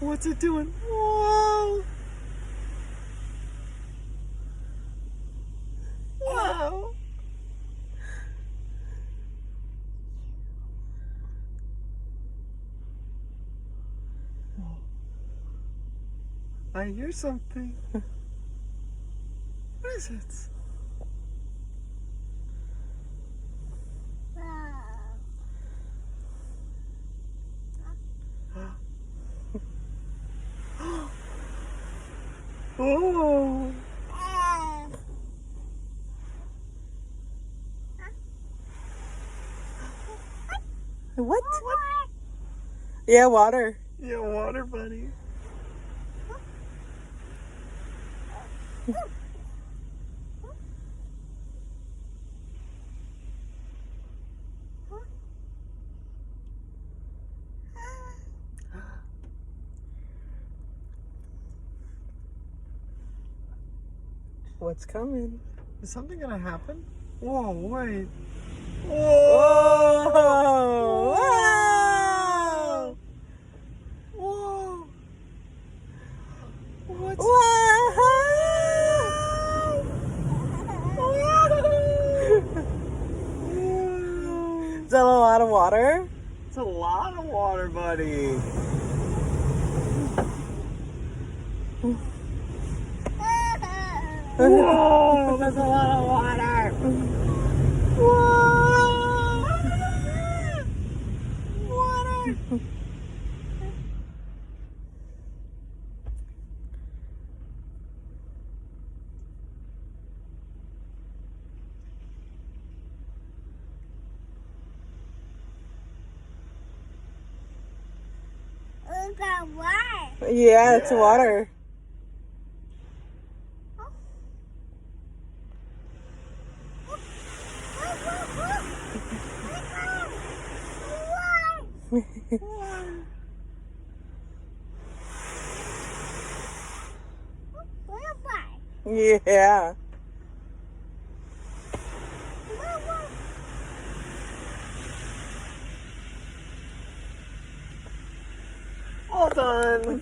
What's it doing? Whoa! Wow! I hear something. What is it? Oh! What? Yeah, water. Yeah, water buddy. What's coming? Is something gonna happen? Whoa, wait. Whoa! Whoa! Whoa! What's Is that a lot of water? It's a lot of water, buddy. Whoa! That's a lot of water. Whoa! Water. Yeah, it's water. Yeah. All done.